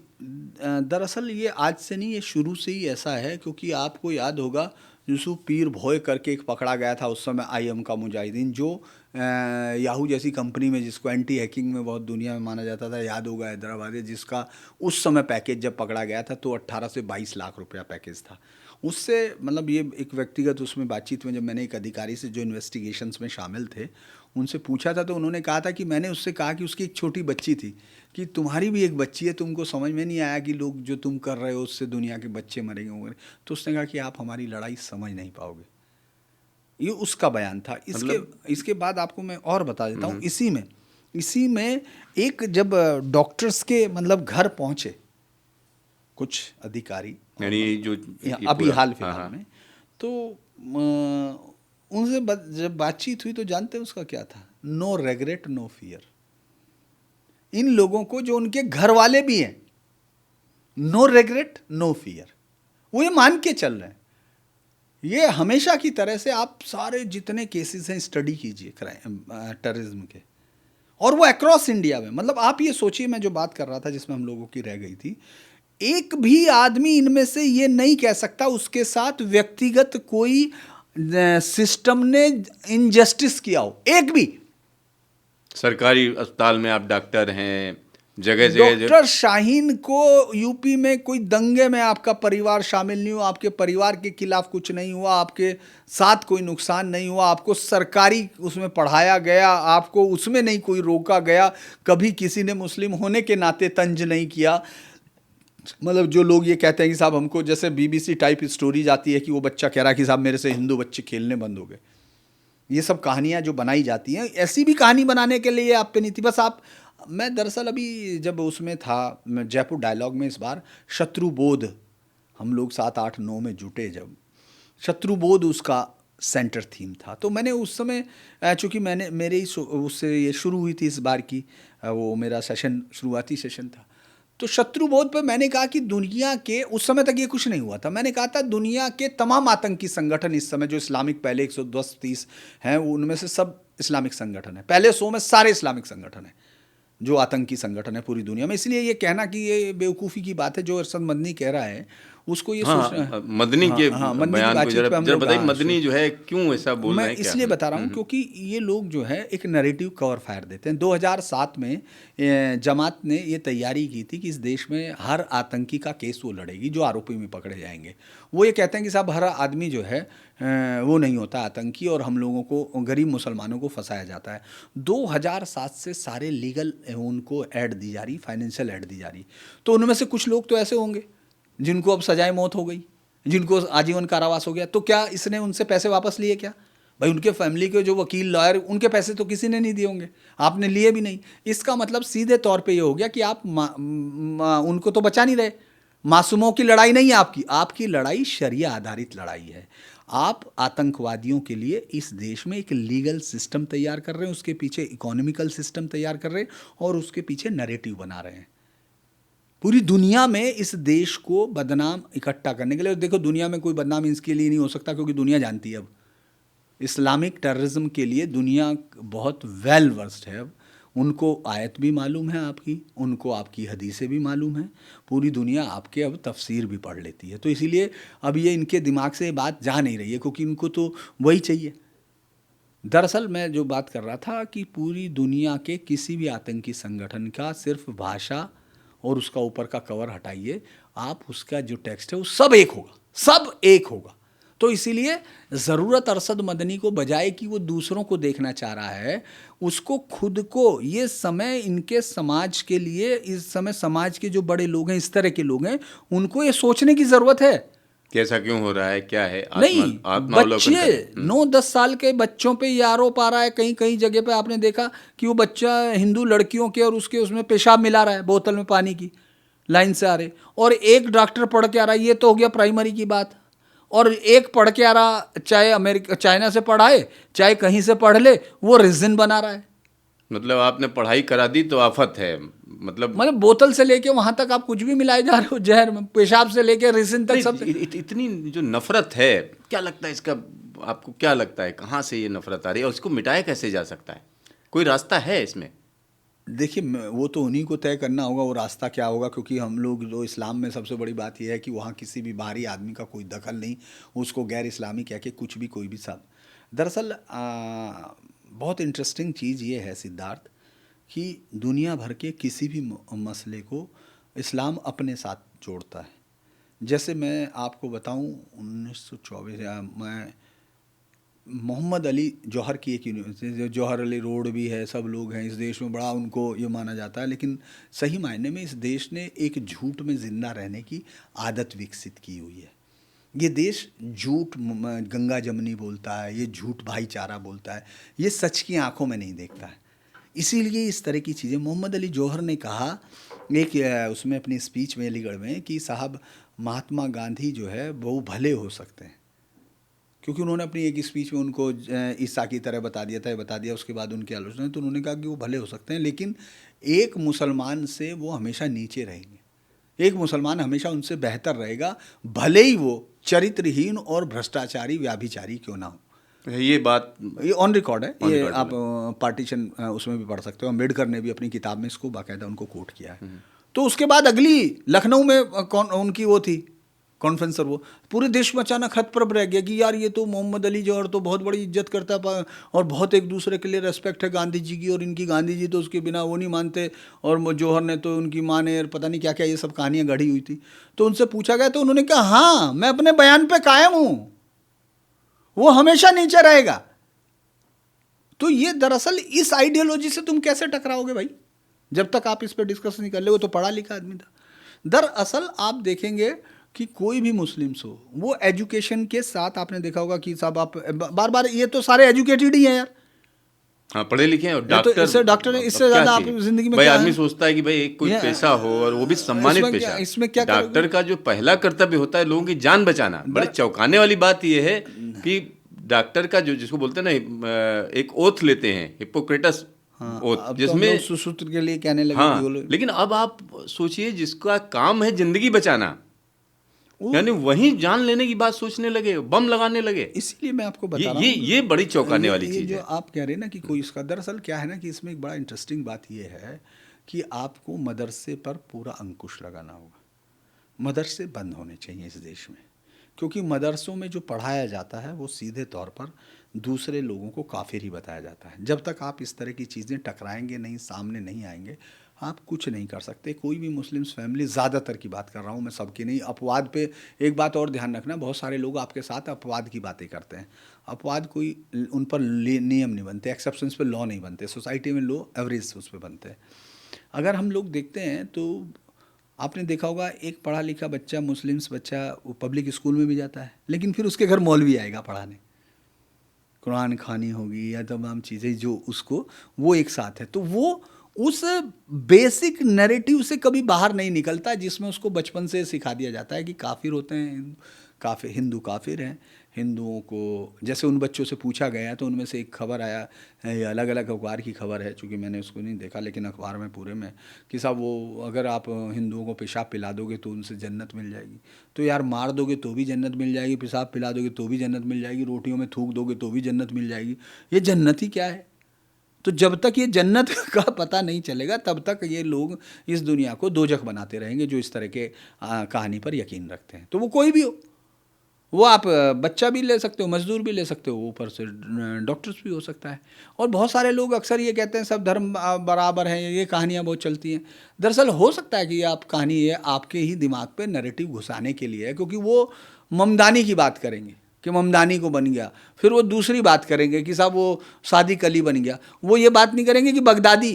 Speaker 2: दरअसल ये आज से नहीं, ये शुरू से ही ऐसा है। क्योंकि आपको याद होगा, यूसुफ पीर भोय करके एक पकड़ा गया था उस समय आईएम का मुजाहिदीन, जो याहू जैसी कंपनी में, जिसको एंटी हैकिंग में बहुत दुनिया में माना जाता था, याद होगा हैदराबाद है, जिसका उस समय पैकेज जब पकड़ा गया था तो 18 से 22 लाख रुपया पैकेज था। उससे मतलब ये एक व्यक्तिगत उसमें बातचीत में जब मैंने एक अधिकारी से जो इन्वेस्टिगेशंस में शामिल थे उनसे पूछा था, तो उन्होंने कहा था कि मैंने उससे कहा कि उसकी एक छोटी बच्ची थी, कि तुम्हारी भी एक बच्ची है, तुमको समझ में नहीं आया कि लोग जो तुम कर रहे हो उससे दुनिया के बच्चे मरेंगे होंगे। तो उसने कहा कि आप हमारी लड़ाई समझ नहीं पाओगे। ये उसका बयान था। इसके
Speaker 1: मतलब
Speaker 2: इसके बाद आपको मैं और बता देता हूँ। इसी में एक जब डॉक्टर्स के मतलब घर पहुँचे कुछ अधिकारी, और
Speaker 1: यानी जो ये
Speaker 2: अभी
Speaker 1: पूरा,
Speaker 2: हाल
Speaker 1: हाँ
Speaker 2: फिलहाल
Speaker 1: हाँ,
Speaker 2: में, तो उनसे जब बातचीत हुई तो जानते हैं उसका क्या था? No regret no fear. इन लोगों को, जो उनके घर वाले भी हैं, नो रेग्रेट नो फियर, वो ये मान के चल रहे हैं। ये हमेशा की तरह से आप सारे जितने केसेस हैं स्टडी कीजिए टेररिज्म के, और वो अक्रॉस इंडिया में। मतलब आप ये सोचिए, मैं जो बात कर रहा था जिसमें हम लोगों की रह गई थी, एक भी आदमी इनमें से ये नहीं कह सकता उसके साथ व्यक्तिगत कोई सिस्टम ने इनजस्टिस किया हो, एक भी।
Speaker 1: सरकारी अस्पताल में आप डॉक्टर हैं, जगह जगह
Speaker 2: डॉक्टर शाहीन को यूपी में कोई दंगे में आपका परिवार शामिल नहीं हुआ, आपके परिवार के खिलाफ कुछ नहीं हुआ, आपके साथ कोई नुकसान नहीं हुआ, आपको सरकारी उसमें पढ़ाया गया, आपको उसमें नहीं कोई रोका गया, कभी किसी ने मुस्लिम होने के नाते तंज नहीं किया। मतलब जो लोग ये कहते हैं कि साहब हमको, जैसे बीबीसी टाइप स्टोरीज आती है कि वो बच्चा कह रहा है कि साहब मेरे से हिंदू बच्चे खेलने बंद हो गए, ये सब कहानियाँ जो बनाई जाती हैं, ऐसी भी कहानी बनाने के लिए आप पे नहीं थी। बस आप, मैं दरअसल अभी जब उसमें था जयपुर डायलॉग में, इस बार शत्रुबोध, हम लोग 7 8 9 में जुटे, जब शत्रुबोध उसका सेंटर थीम था, तो मैंने उस समय, चूँकि मैंने मेरे ही उससे ये शुरू हुई थी इस बार की, वो मेरा सेशन, शुरुआती सेशन था, तो शत्रुबोध पर मैंने कहा कि दुनिया के, उस समय तक ये कुछ नहीं हुआ था, मैंने कहा था दुनिया के तमाम आतंकी संगठन इस समय जो इस्लामिक, पहले 110-130 हैं, उनमें से सब इस्लामिक संगठन है। पहले 100 में सारे इस्लामिक संगठन हैं जो आतंकी संगठन है पूरी दुनिया में। इसलिए ये कहना कि ये बेवकूफ़ी की बात है जो अरशद मदनी कह रहा है, उसको ये
Speaker 1: हाँ
Speaker 2: सोचना
Speaker 1: हाँ, मदनी के
Speaker 2: हाँ, मदनी की
Speaker 1: बयान को
Speaker 2: बातचीत
Speaker 1: जरा
Speaker 2: पे हम
Speaker 1: जरा
Speaker 2: लोग,
Speaker 1: बताइए,
Speaker 2: हाँ,
Speaker 1: मदनी जो है क्यों ऐसा बोल
Speaker 2: मैं
Speaker 1: रहे हैं, क्या?
Speaker 2: इसलिए बता रहा हूँ क्योंकि ये लोग जो है एक नैरेटिव कवर फायर देते हैं। 2007 में जमात ने ये तैयारी की थी कि इस देश में हर आतंकी का केस वो लड़ेगी जो आरोपी में पकड़े जाएंगे। वो ये कहते हैं कि साहब हर आदमी जो है वो नहीं होता आतंकी, और हम लोगों को, गरीब मुसलमानों को फंसाया जाता है। 2007 से सारे लीगल उनको ऐड दी जा रही, फाइनेंशियल ऐड दी जा रही। तो उनमें से कुछ लोग तो ऐसे होंगे जिनको अब सजाए मौत हो गई, जिनको आजीवन कारावास हो गया, तो क्या इसने उनसे पैसे वापस लिए क्या? भाई उनके फैमिली के जो वकील, लॉयर, उनके पैसे तो किसी ने नहीं दिए होंगे, आपने लिए भी नहीं। इसका मतलब सीधे तौर पे ये हो गया कि आप उनको तो बचा नहीं रहे। मासूमों की लड़ाई नहीं है आपकी, आपकी लड़ाई शरिया आधारित लड़ाई है। आप आतंकवादियों के लिए इस देश में एक लीगल सिस्टम तैयार कर रहे हैं, उसके पीछे इकोनॉमिकल सिस्टम तैयार कर रहे हैं, और उसके पीछे नैरेटिव बना रहे हैं पूरी दुनिया में इस देश को बदनाम इकट्ठा करने के लिए। देखो दुनिया में कोई बदनाम इसके लिए नहीं हो सकता क्योंकि दुनिया जानती है अब इस्लामिक टेररिज्म के लिए दुनिया बहुत वेल वर्स्ड है। अब उनको आयत भी मालूम है आपकी, उनको आपकी हदीसें भी मालूम हैं, पूरी दुनिया आपके अब तफसीर भी पढ़ लेती है। तो इसीलिए अब ये इनके दिमाग से ये बात जा नहीं रही है, क्योंकि इनको तो वही चाहिए। दरअसल मैं जो बात कर रहा था कि पूरी दुनिया के किसी भी आतंकी संगठन का सिर्फ भाषा और उसका ऊपर का कवर हटाइए, आप उसका जो टेक्स्ट है वो सब एक होगा, सब एक होगा। तो इसीलिए ज़रूरत अरशद मदनी को, बजाय कि वो दूसरों को देखना चाह रहा है, उसको खुद को, ये समय इनके समाज के लिए, इस समय समाज के जो बड़े लोग हैं, इस तरह के लोग हैं, उनको ये सोचने की ज़रूरत है।
Speaker 1: कैसा क्यों हो रहा है, क्या है,
Speaker 2: नहीं,
Speaker 1: आत्मावलोकन
Speaker 2: बच्चे
Speaker 1: करें।
Speaker 2: 9-10 साल के बच्चों पे ये आरोप आ रहा है, कहीं कहीं जगह पे आपने देखा कि वो बच्चा हिंदू लड़कियों के और उसके उसमें पेशाब मिला रहा है बोतल में पानी की, लाइन से आ रहे, और एक डॉक्टर पढ़ के आ रहा है। ये तो हो गया प्राइमरी की बात। और एक पढ़ के आ रहा, चाहे अमेरिका चाइना से पढ़ाए चाहे कहीं से पढ़ ले, वो रिजन बना रहा है।
Speaker 1: मतलब आपने पढ़ाई करा दी तो आफत है। मतलब
Speaker 2: बोतल से लेके वहां तक आप कुछ भी मिलाए जा रहे हो, जहर में, पेशाब से लेके रिजन तक सब।
Speaker 1: इतनी जो नफरत है, क्या लगता है इसका, आपको क्या लगता है कहाँ से ये नफरत आ रही है और इसको मिटाया कैसे जा सकता है? कोई रास्ता है इसमें?
Speaker 2: देखिए, वो तो उन्हीं को तय करना होगा वो रास्ता क्या होगा, क्योंकि हम लोग जो इस्लाम में सबसे बड़ी बात यह है कि वहाँ किसी भी बाहरी आदमी का कोई दखल नहीं, उसको गैर इस्लामी कह के कुछ भी कोई भी सब। दरअसल बहुत इंटरेस्टिंग चीज़ ये है सिद्धार्थ, कि दुनिया भर के किसी भी मसले को इस्लाम अपने साथ जोड़ता है। जैसे मैं आपको बताऊं, 1924 मैं मोहम्मद अली जौहर की एक यूनिवर्सिटी, जो जौहर अली रोड भी है, सब लोग हैं इस देश में, बड़ा उनको ये माना जाता है, लेकिन सही मायने में इस देश ने एक झूठ में ज़िंदा रहने की आदत विकसित की हुई है। ये देश झूठ गंगा जमनी बोलता है, ये झूठ भाईचारा बोलता है, ये सच की आंखों में नहीं देखता है। इसीलिए इस तरह की चीज़ें, मोहम्मद अली जौहर ने कहा एक उसमें अपनी स्पीच में अलीगढ़ में, कि साहब महात्मा गांधी जो है वो भले हो सकते हैं, क्योंकि उन्होंने अपनी एक स्पीच में उनको ईसा की तरह बता दिया था, बता दिया। उसके बाद उनकी आलोचना, तो उन्होंने कहा कि वो भले हो सकते हैं, लेकिन एक मुसलमान से वो हमेशा नीचे रहेंगे, एक मुसलमान हमेशा उनसे बेहतर रहेगा, भले ही वो चरित्रहीन और भ्रष्टाचारी व्याभिचारी क्यों ना हो।
Speaker 1: ये बात
Speaker 2: ये ऑन रिकॉर्ड है, ये
Speaker 1: रिकॉर्ड
Speaker 2: आप पार्टीशन उसमें भी पढ़ सकते हो। अम्बेडकर ने भी अपनी किताब में इसको बाकायदा उनको कोट किया है। तो उसके बाद अगली लखनऊ में उनकी वो थी कॉन्फ्रेंस, और वो पूरे देश में अचानक हतप्रभ रह गया कि यार ये तो मोहम्मद अली जौहर तो बहुत बड़ी इज्जत करता है और बहुत एक दूसरे के लिए रेस्पेक्ट है गांधी जी की, और इनकी गांधी जी तो उसके बिना वो नहीं मानते, और जौहर ने तो उनकी माँ ने पता नहीं क्या क्या ये सब कहानियाँ गढ़ी हुई थी। तो उनसे पूछा गया तो उन्होंने कहा हाँ, मैं अपने बयान पे कायम हूँ, वो हमेशा नीचे रहेगा। तो ये दरअसल इस आइडियोलॉजी से तुम कैसे टकराओगे भाई, जब तक आप इस पर डिस्कस नहीं कर ले। वो तो पढ़ा लिखा आदमी था। दरअसल आप देखेंगे कि कोई भी मुस्लिम्स हो, वो एजुकेशन के साथ, आपने देखा होगा कि साहब आप बार बार, ये तो सारे एजुकेटेड ही हैं यार,
Speaker 1: हाँ पढ़े लिखे हैं, और
Speaker 2: ये तो
Speaker 1: डॉक्टर,
Speaker 2: इससे डॉक्टर है, इससे ज्यादा आप जिंदगी में
Speaker 1: भाई
Speaker 2: क्या
Speaker 1: आदमी
Speaker 2: है?
Speaker 1: सोचता है कि भाई एक कोई
Speaker 2: ये-
Speaker 1: पेशा हो और वो भी सम्मानित पेशा।
Speaker 2: इसमें क्या
Speaker 1: डॉक्टर का जो पहला कर्तव्य होता है लोगों की जान बचाना। बड़े चौंकाने वाली बात ये है कि डॉक्टर का जो, जिसको बोलते हैं ना, एक ओथ लेते हैं, हिप्पोक्रेटस ओथ,
Speaker 2: अब तो हम
Speaker 1: जिसमें
Speaker 2: लोग सुसूत्र के लिए कहने लगे
Speaker 1: हाँ,
Speaker 2: कि वो लोग-
Speaker 1: लेकिन अब आप सोचिए जिसका काम है जिंदगी बचाना,
Speaker 2: वो-
Speaker 1: यानी वहीं जान लेने की बात सोचने लगे, बम लगाने लगे।
Speaker 2: इसीलिए मैं आपको बता रहा
Speaker 1: ये
Speaker 2: हूँ,
Speaker 1: ये बड़ी चौंकाने वाली
Speaker 2: ये
Speaker 1: चीज
Speaker 2: जो
Speaker 1: है।
Speaker 2: आप कह रहे हैं ना कि कोई इसका, दरअसल क्या है ना कि इसमें एक बड़ा इंटरेस्टिंग बात ये है कि आपको मदरसे पर पूरा अंकुश लगाना होगा। मदरसे बंद होने चाहिए इस देश में, क्योंकि मदरसों में जो पढ़ाया जाता है वो सीधे तौर पर दूसरे लोगों को काफिर ही बताया जाता है। जब तक आप इस तरह की चीज़ें टकराएंगे नहीं, सामने नहीं आएंगे, आप कुछ नहीं कर सकते। कोई भी मुस्लिम्स फैमिली, ज़्यादातर की बात कर रहा हूँ मैं, सबकी नहीं। अपवाद पे एक बात और ध्यान रखना, बहुत सारे लोग आपके साथ अपवाद की बातें करते हैं। अपवाद कोई उन पर नियम नहीं बनते, एक्सेप्शंस पे लॉ नहीं बनते, सोसाइटी में लॉ एवरेज उस पर बनते हैं। अगर हम लोग देखते हैं तो आपने देखा होगा, एक पढ़ा लिखा बच्चा, मुस्लिम्स बच्चा, वो पब्लिक स्कूल में भी जाता है, लेकिन फिर उसके घर मौलवी आएगा पढ़ाने, कुरान खानी होगी या तमाम चीज़ें जो उसको, वो एक साथ है। तो वो उस बेसिक नैरेटिव से कभी बाहर नहीं निकलता, जिसमें उसको बचपन से सिखा दिया जाता है कि काफिर होते हैं, काफिर हिंदू काफिर हैं। हिंदुओं को, जैसे उन बच्चों से पूछा गया तो उनमें से एक खबर आया, ये अलग अलग अखबार की खबर है, चूँकि मैंने उसको नहीं देखा, लेकिन अखबार में पूरे में, कि साहब वो अगर आप हिंदुओं को पेशाब पिला दोगे तो उनसे जन्नत मिल जाएगी। तो यार मार दोगे तो भी जन्नत मिल जाएगी, पेशाब पिला दोगे तो भी जन्नत मिल जाएगी, रोटियों में थूक दोगे तो भी जन्नत मिल जाएगी। ये जन्नत ही क्या है? तो जब तक ये जन्नत का पता नहीं चलेगा तब तक ये लोग इस दुनिया को दोजख बनाते रहेंगे, जो इस तरह के कहानी पर यकीन रखते हैं। तो वो कोई भी हो, वो आप बच्चा भी ले सकते हो, मजदूर भी ले सकते हो, ऊपर से डॉक्टर्स भी हो सकता है। और बहुत सारे लोग अक्सर ये कहते हैं सब धर्म बराबर हैं, ये कहानियाँ बहुत चलती हैं। दरअसल हो सकता है कि ये आप कहानी ये आपके ही दिमाग पे नैरेटिव घुसाने के लिए है, क्योंकि वो ममदानी की बात करेंगे कि ममदानी को बन गया, फिर वो दूसरी बात करेंगे कि साहब वो सादिक अली बन गया। वो ये बात नहीं करेंगे कि बगदादी,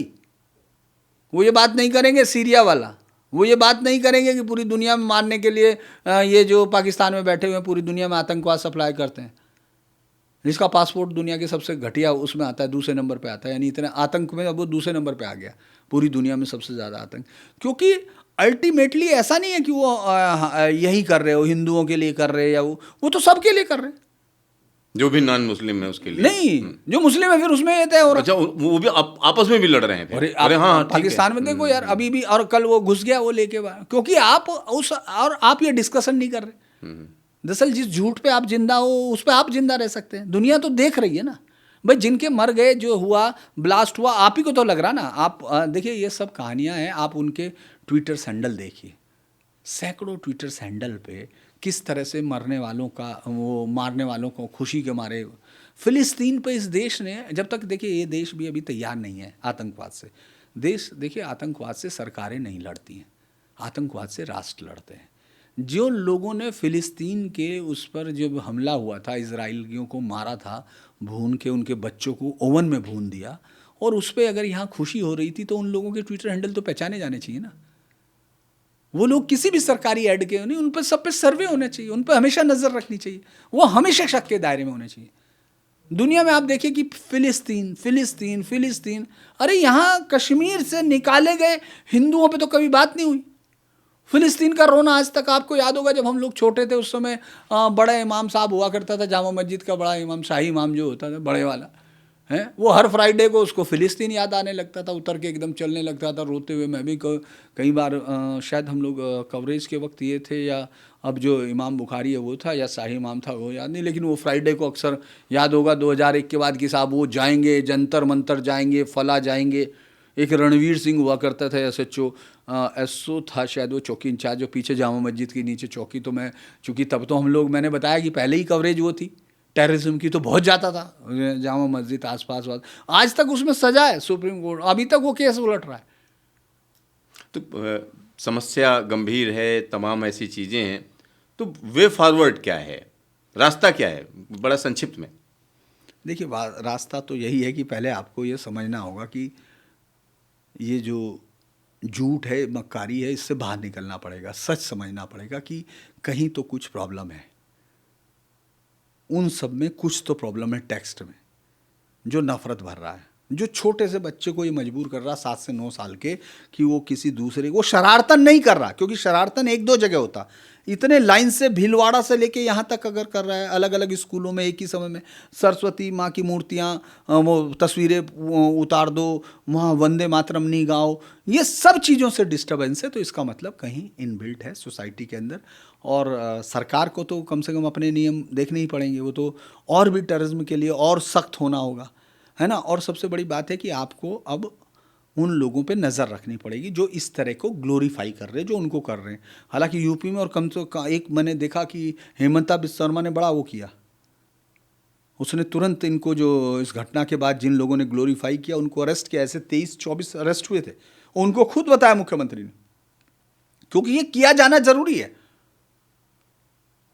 Speaker 2: वो ये बात नहीं करेंगे सीरिया वाला, वो ये बात नहीं करेंगे कि पूरी दुनिया में मारने के लिए ये जो पाकिस्तान में बैठे हुए हैं पूरी दुनिया में आतंकवाद सप्लाई करते हैं, जिसका पासपोर्ट दुनिया के सबसे घटिया उसमें आता है, दूसरे नंबर पे आता है, यानी इतने आतंक में अब वो दूसरे नंबर पे आ गया, पूरी दुनिया में सबसे ज़्यादा आतंक। क्योंकि अल्टीमेटली ऐसा नहीं है कि वो यही कर रहे हो, हिंदुओं के लिए कर रहे हैं या वो तो सबके लिए कर रहे हैं।
Speaker 1: जो भी नॉन मुस्लिम है उसके लिए
Speaker 2: नहीं, जो मुस्लिम है फिर उसमें ये तय हो रहा है।
Speaker 1: अच्छा, वो भी आपस में भी लड़ रहे हैं फिर। अरे हाँ, ठीक है।
Speaker 2: पाकिस्तान में देखो यार अभी भी, और कल वो घुस गया वो लेके बाहर, क्योंकि आप उस और आप ये डिस्कशन नहीं कर रहे। दरअसल जिस झूठ पे आप जिंदा हो उस पे आप जिंदा रह सकते हैं, दुनिया तो देख रही है ना भाई, जिनके मर गए, जो हुआ ब्लास्ट हुआ, आप ही को तो लग रहा ना। आप देखिए ये सब कहानियां हैं, आप उनके ट्विटर हैंडल देखिए, सैकड़ों ट्विटर हैंडल पे किस तरह से मरने वालों का, वो मारने वालों को खुशी के मारे। फिलिस्तीन पे इस देश ने, जब तक देखिए ये देश भी अभी तैयार नहीं है आतंकवाद से, देश देखिए आतंकवाद से सरकारें नहीं लड़ती हैं, आतंकवाद से राष्ट्र लड़ते हैं। जो लोगों ने फिलिस्तीन के उस पर जब हमला हुआ था, इजराइलियों को मारा था, भून के उनके बच्चों को ओवन में भून दिया, और उस पर अगर यहाँ खुशी हो रही थी तो उन लोगों के ट्विटर हैंडल तो पहचाने जाने चाहिए ना। वो लोग किसी भी सरकारी ऐड के नहीं, उन पर सब पे सर्वे होना चाहिए, उन पर हमेशा नज़र रखनी चाहिए, वो हमेशा शक के दायरे में होने चाहिए। दुनिया में आप देखिए कि फिलिस्तीन फिलिस्तीन फिलिस्तीन, अरे यहाँ कश्मीर से निकाले गए हिंदुओं पे तो कभी बात नहीं हुई। फिलिस्तीन का रोना आज तक, आपको याद होगा जब हम लोग छोटे थे उस समय बड़ा इमाम साहब हुआ करता था, जामा मस्जिद का बड़ा इमाम, शाही इमाम जो होता था बड़े वाला है, वो हर फ्राइडे को उसको फ़िलिस्तीन याद आने लगता था, उतर के एकदम चलने लगता था रोते हुए। मैं भी कई बार शायद हम लोग कवरेज के वक्त ये थे, या अब जो इमाम बुखारी है वो था, या शाही इमाम था वो याद नहीं, लेकिन वो फ्राइडे को अक्सर याद होगा 2001 के बाद कि साहब वो जाएंगे, जंतर मंतर जाएंगे, फला जाएंगे। एक रणवीर सिंह हुआ करता था SHO, SO था शायद वो चौकी इंचार्ज, जो पीछे जामा मस्जिद के नीचे चौकी। तो मैं चूँकि तब तो हम लोग, मैंने बताया कि पहले ही कवरेज वो थी टेररिज्म की, तो बहुत जाता था जामा मस्जिद आसपास वास। आज तक उसमें सजा है सुप्रीम कोर्ट, अभी तक वो केस उलट रहा है।
Speaker 1: तो समस्या गंभीर है, तमाम ऐसी चीज़ें हैं, तो वे फॉरवर्ड क्या है, रास्ता क्या है, बड़ा संक्षिप्त में?
Speaker 2: देखिए रास्ता तो यही है कि पहले आपको ये समझना होगा कि ये जो झूठ है, मक्कारी है, इससे बाहर निकलना पड़ेगा, सच समझना पड़ेगा कि कहीं तो कुछ प्रॉब्लम है, उन सब में कुछ तो प्रॉब्लम है टेक्स्ट में, जो नफरत भर रहा है, जो छोटे से बच्चे को ये मजबूर कर रहा 7 से 9 साल के कि वो किसी दूसरे, वो शरारतन नहीं कर रहा, क्योंकि शरारतन एक दो जगह होता, इतने लाइन से भीलवाड़ा से लेके यहाँ तक अगर कर रहा है, अलग अलग स्कूलों में एक ही समय में सरस्वती माँ की मूर्तियाँ, वो तस्वीरें उतार दो, वहाँ वंदे मातरम नहीं गाओ, ये सब चीज़ों से डिस्टर्बेंस है। तो इसका मतलब कहीं इनबिल्ट है सोसाइटी के अंदर, और सरकार को तो कम से कम अपने नियम देखने ही पड़ेंगे, वो तो और भी टेररिज्म के लिए और सख्त होना होगा, है ना। और सबसे बड़ी बात है कि आपको अब उन लोगों पे नज़र रखनी पड़ेगी जो इस तरह को ग्लोरीफाई कर रहे हैं, जो उनको कर रहे हैं। हालांकि यूपी में और कम से कम एक मैंने देखा कि हेमंता बिस्वा शर्मा ने बड़ा वो किया, उसने तुरंत इनको, जो इस घटना के बाद जिन लोगों ने ग्लोरीफाई किया उनको अरेस्ट किया। ऐसे 23-24 अरेस्ट हुए थे, उनको खुद बताया मुख्यमंत्री ने, क्योंकि ये किया जाना जरूरी है।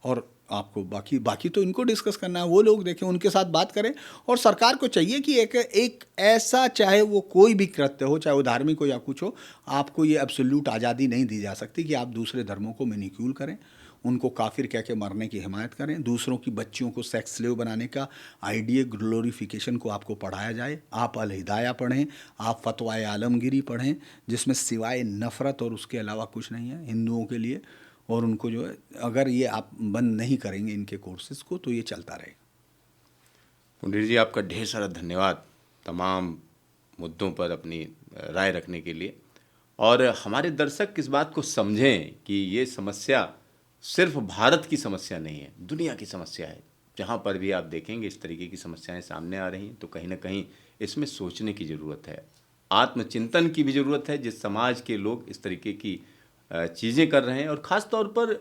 Speaker 2: और आपको बाकी तो इनको डिस्कस करना है, वो लोग देखें, उनके साथ बात करें। और सरकार को चाहिए कि एक ऐसा, चाहे वो कोई भी कृत्य हो, चाहे वो धार्मिक हो या कुछ हो, आपको ये एब्सोल्यूट आज़ादी नहीं दी जा सकती कि आप दूसरे धर्मों को मिनिक्यूल करें, उनको काफिर कह के मरने की हिमायत करें, दूसरों की बच्चियों को सेक्स स्लेव बनाने का आइडिया, ग्लोरिफिकेशन को आपको पढ़ाया जाए। आप अल हिदाया पढ़ें, आप फतवाए आलमगिरी पढ़ें, जिसमें सिवाय नफ़रत और उसके अलावा कुछ नहीं है हिंदुओं के लिए। और उनको जो है, अगर ये आप बंद नहीं करेंगे इनके कोर्सेज़ को, तो ये चलता रहेगा।
Speaker 1: पुंडरीक जी, आपका ढेर सारा धन्यवाद तमाम मुद्दों पर अपनी राय रखने के लिए। और हमारे दर्शक इस बात को समझें कि ये समस्या सिर्फ भारत की समस्या नहीं है, दुनिया की समस्या है। जहाँ पर भी आप देखेंगे इस तरीके की समस्याएं सामने आ रही हैं, तो कहीं ना कहीं इसमें सोचने की ज़रूरत है, आत्मचिंतन की भी ज़रूरत है। जिस समाज के लोग इस तरीके की चीज़ें कर रहे हैं और ख़ास तौर पर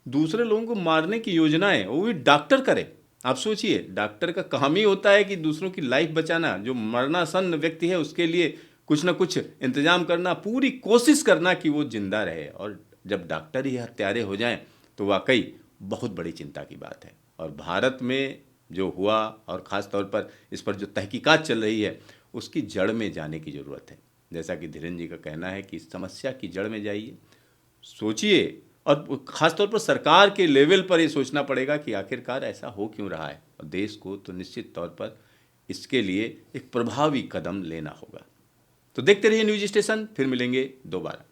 Speaker 1: दूसरे लोगों को मारने की योजनाएं, वो भी डॉक्टर करे। आप सोचिए, डॉक्टर का काम ही होता है कि दूसरों की लाइफ बचाना, जो मरणासन्न व्यक्ति है उसके लिए कुछ ना कुछ इंतजाम करना, पूरी कोशिश करना कि वो जिंदा रहे। और जब डॉक्टर ही हत्यारे हो जाएं तो वाकई बहुत बड़ी चिंता की बात है। और भारत में जो हुआ और ख़ास तौर पर इस पर जो तहकीकात चल रही है उसकी जड़ में जाने की ज़रूरत है। जैसा कि धीरेन्द्र जी का कहना है कि इस समस्या की जड़ में जाइए, सोचिए। और ख़ास तौर पर सरकार के लेवल पर ये सोचना पड़ेगा कि आखिरकार ऐसा हो क्यों रहा है, और देश को तो निश्चित तौर पर इसके लिए एक प्रभावी कदम लेना होगा। तो देखते रहिए न्यूज स्टेशन, फिर मिलेंगे दोबारा।